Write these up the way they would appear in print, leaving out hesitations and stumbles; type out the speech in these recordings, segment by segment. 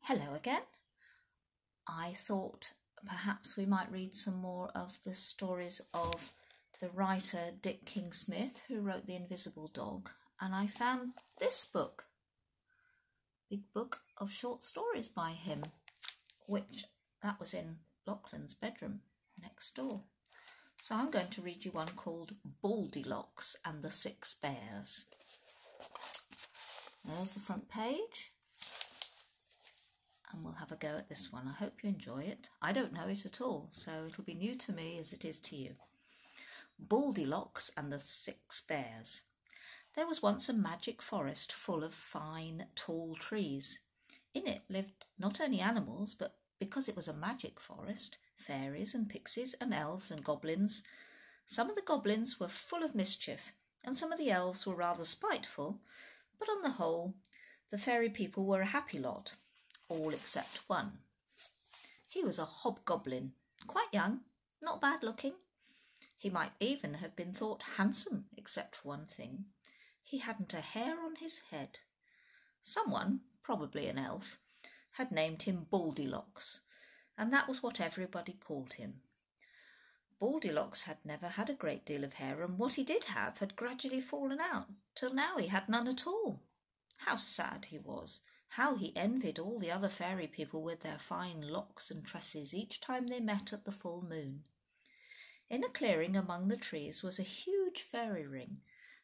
Hello again. I thought perhaps we might read some more of the stories of the writer Dick King-Smith, who wrote The Invisible Dog, and I found this book, big book of short stories by him, which that was in Lachlan's bedroom next door. So I'm going to read you one called Baldilocks and the Six Bears. There's the front page. And we'll have a go at this one. I hope you enjoy it. I don't know it at all, so it'll be new to me as it is to you. Baldilocks and the Six Bears. There was once a magic forest full of fine, tall trees. In it lived not only animals, but because it was a magic forest, fairies and pixies and elves and goblins. Some of the goblins were full of mischief, and some of the elves were rather spiteful, but on the whole, the fairy people were a happy lot. All except one. He was a hobgoblin, quite young, not bad looking. He might even have been thought handsome, except for one thing. He hadn't a hair on his head. Someone, probably an elf, had named him Baldilocks, and that was what everybody called him. Baldilocks had never had a great deal of hair, and what he did have had gradually fallen out, till now he had none at all. How sad he was! How he envied all the other fairy people with their fine locks and tresses each time they met at the full moon. In a clearing among the trees was a huge fairy ring,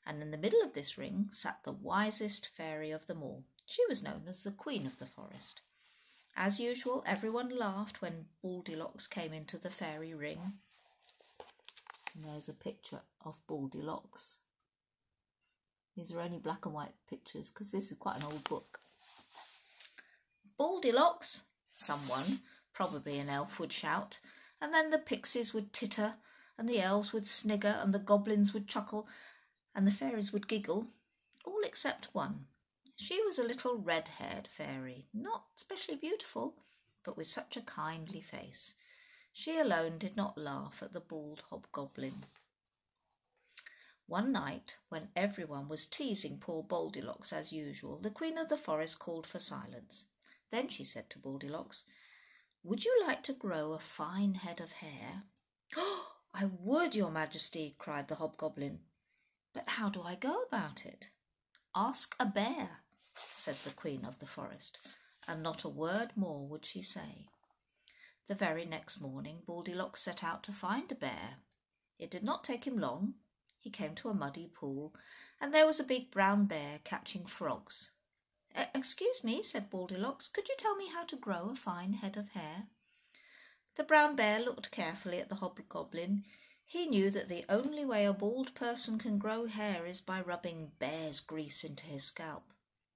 and in the middle of this ring sat the wisest fairy of them all. She was known as the Queen of the Forest. As usual, everyone laughed when Baldilocks came into the fairy ring. And there's a picture of Baldilocks. These are only black and white pictures because this is quite an old book. Baldilocks, someone, probably an elf, would shout, and then the pixies would titter, and the elves would snigger, and the goblins would chuckle, and the fairies would giggle, all except one. She was a little red-haired fairy, not especially beautiful, but with such a kindly face. She alone did not laugh at the bald hobgoblin. One night, when everyone was teasing poor Baldilocks as usual, the Queen of the Forest called for silence. Then she said to Baldilocks, "Would you like to grow a fine head of hair?" "Oh, I would, your majesty," cried the hobgoblin. "But how do I go about it?" "Ask a bear," said the Queen of the Forest, and not a word more would she say. The very next morning Baldilocks set out to find a bear. It did not take him long. He came to a muddy pool, and there was a big brown bear catching frogs. "Excuse me," said Baldilocks, "could you tell me how to grow a fine head of hair?" The brown bear looked carefully at the hobgoblin. He knew that the only way a bald person can grow hair is by rubbing bear's grease into his scalp.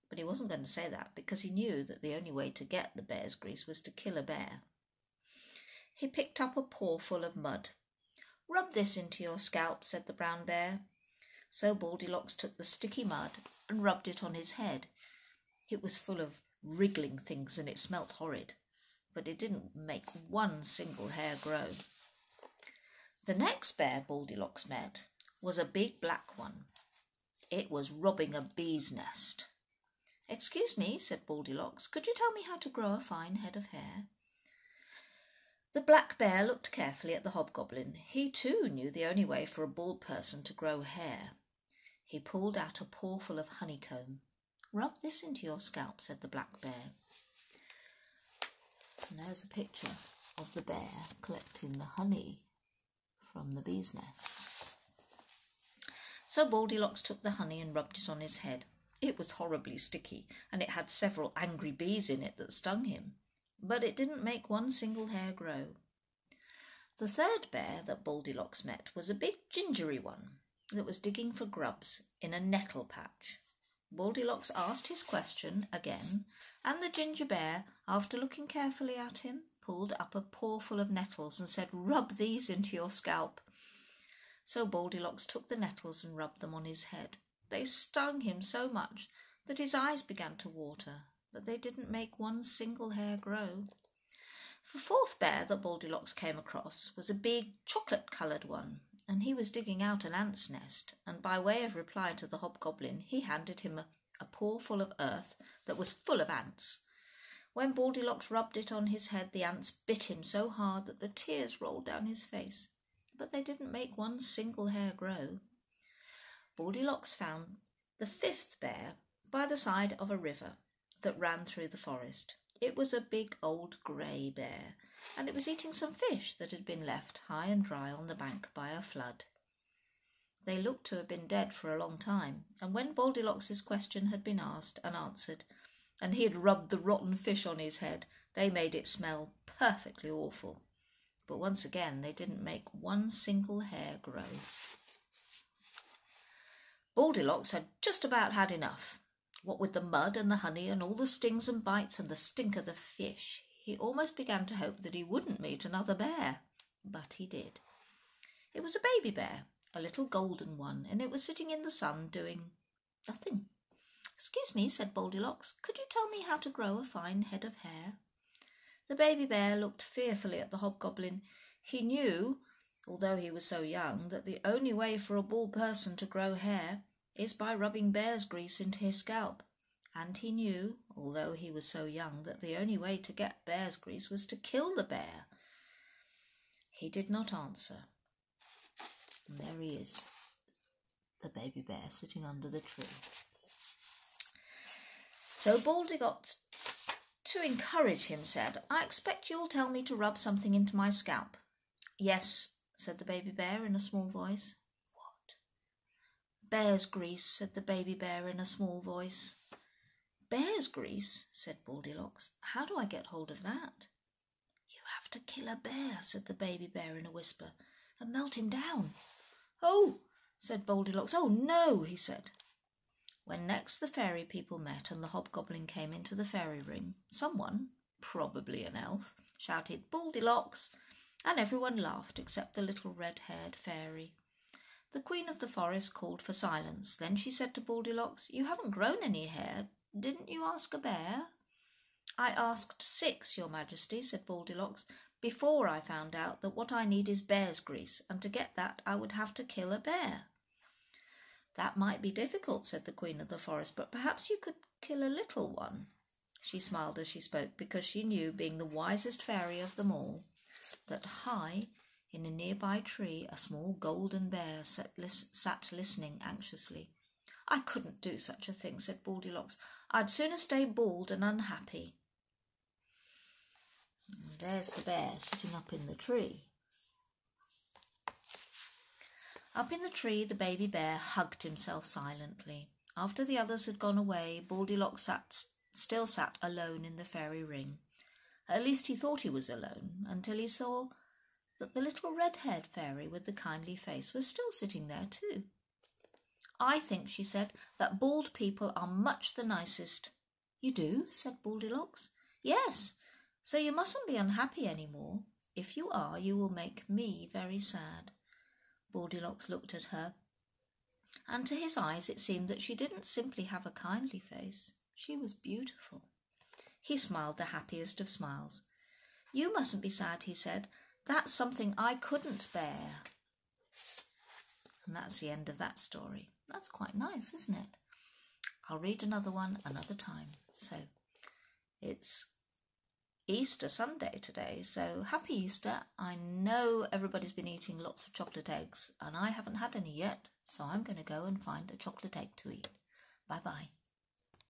But he wasn't going to say that because he knew that the only way to get the bear's grease was to kill a bear. He picked up a pawful of mud. "Rub this into your scalp," said the brown bear. So Baldilocks took the sticky mud and rubbed it on his head. It was full of wriggling things and it smelt horrid, but it didn't make one single hair grow. The next bear Baldilocks met was a big black one. It was robbing a bee's nest. "Excuse me," said Baldilocks, "could you tell me how to grow a fine head of hair?" The black bear looked carefully at the hobgoblin. He too knew the only way for a bald person to grow hair. He pulled out a pawful of honeycomb. "Rub this into your scalp," said the black bear. And there's a picture of the bear collecting the honey from the bee's nest. So Baldilocks took the honey and rubbed it on his head. It was horribly sticky, and it had several angry bees in it that stung him, but it didn't make one single hair grow. The third bear that Baldilocks met was a big gingery one that was digging for grubs in a nettle patch. Baldilocks asked his question again, and the ginger bear, after looking carefully at him, pulled up a pawful of nettles and said, "Rub these into your scalp." So Baldilocks took the nettles and rubbed them on his head. They stung him so much that his eyes began to water, but they didn't make one single hair grow. The fourth bear that Baldilocks came across was a big chocolate-coloured one, and he was digging out an ant's nest, and by way of reply to the hobgoblin he handed him a paw full of earth that was full of ants. When Baldilocks rubbed it on his head, the ants bit him so hard that the tears rolled down his face, but they didn't make one single hair grow. Baldilocks found the 5th bear by the side of a river that ran through the forest. It was a big old grey bear, and it was eating some fish that had been left high and dry on the bank by a flood. They looked to have been dead for a long time, and when Baldilocks's question had been asked and answered, and he had rubbed the rotten fish on his head, they made it smell perfectly awful. But once again they didn't make one single hair grow. Baldilocks had just about had enough. What with the mud and the honey and all the stings and bites and the stink of the fish, he almost began to hope that he wouldn't meet another bear. But he did. It was a baby bear, a little golden one, and it was sitting in the sun doing nothing. "Excuse me," said Baldilocks, "could you tell me how to grow a fine head of hair?" The baby bear looked fearfully at the hobgoblin. He knew, although he was so young, that the only way for a bald person to grow hair is by rubbing bear's grease into his scalp. And he knew, although he was so young, that the only way to get bear's grease was to kill the bear. He did not answer. And there he is, the baby bear sitting under the tree. So Baldilocks, to encourage him, said, "I expect you'll tell me to rub something into my scalp." "Yes," said the baby bear in a small voice. "What?" "Bear's grease," said the baby bear in a small voice. "Bear's grease?" said Baldilocks. "How do I get hold of that?" "You have to kill a bear," said the baby bear in a whisper, "and melt him down." "Oh," said Baldilocks. "Oh, no," he said. When next the fairy people met and the hobgoblin came into the fairy ring, someone, probably an elf, shouted "Baldilocks," and everyone laughed except the little red-haired fairy. The Queen of the Forest called for silence. Then she said to Baldilocks, "You haven't grown any hair. Didn't you ask a bear?" "I asked 6, Your Majesty," said Baldilocks, "before I found out that what I need is bear's grease, and to get that I would have to kill a bear." "That might be difficult," said the Queen of the Forest, "but perhaps you could kill a little one." She smiled as she spoke, because she knew, being the wisest fairy of them all, that high in a nearby tree a small golden bear sat listening anxiously. "I couldn't do such a thing," said Baldilocks. "I'd sooner stay bald and unhappy." And there's the bear sitting up in the tree. Up in the tree the baby bear hugged himself silently. After the others had gone away, Baldilocks still sat alone in the fairy ring. At least he thought he was alone, until he saw that the little red-haired fairy with the kindly face was still sitting there too. "I think," she said, "that bald people are much the nicest." "You do?" said Baldilocks. "Yes, so you mustn't be unhappy any more. If you are, you will make me very sad." Baldilocks looked at her, and to his eyes it seemed that she didn't simply have a kindly face, she was beautiful. He smiled the happiest of smiles. "You mustn't be sad," he said. "That's something I couldn't bear." And that's the end of that story. That's quite nice, isn't it? I'll read another one another time. So it's Easter Sunday today, so happy Easter. I know everybody's been eating lots of chocolate eggs, and I haven't had any yet, so I'm going to go and find a chocolate egg to eat. Bye-bye.